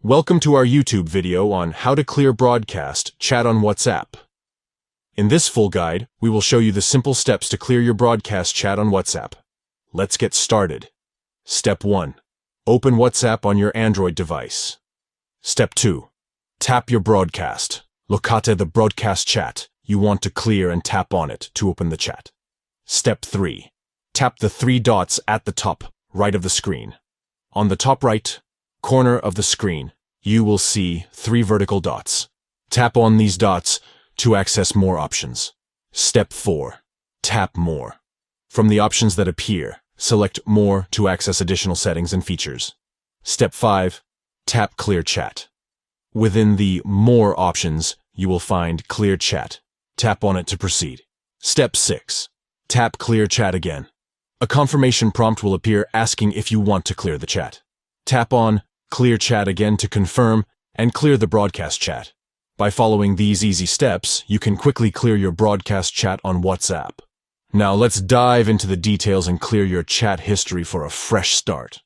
Welcome to our YouTube video on how to clear broadcast chat on WhatsApp. In this full guide, we will show you the simple steps to clear your broadcast chat on WhatsApp. Let's get started. Step 1. Open WhatsApp on your Android device. Step 2. Tap your broadcast. Locate the broadcast chat you want to clear and tap on it to open the chat. Step 3. Tap the 3 dots at the top right of the screen. On the top right corner of the screen, you will see 3 vertical dots. Tap on these dots to access more options. Step 4. Tap More. From the options that appear, select More to access additional settings and features. Step 5. Tap Clear Chat. Within the More options, you will find Clear Chat. Tap on it to proceed. Step 6. Tap Clear Chat again. A confirmation prompt will appear asking if you want to clear the chat. Tap on Clear Chat again to confirm and clear the broadcast chat. By following these easy steps, you can quickly clear your broadcast chat on WhatsApp. Now let's dive into the details and clear your chat history for a fresh start.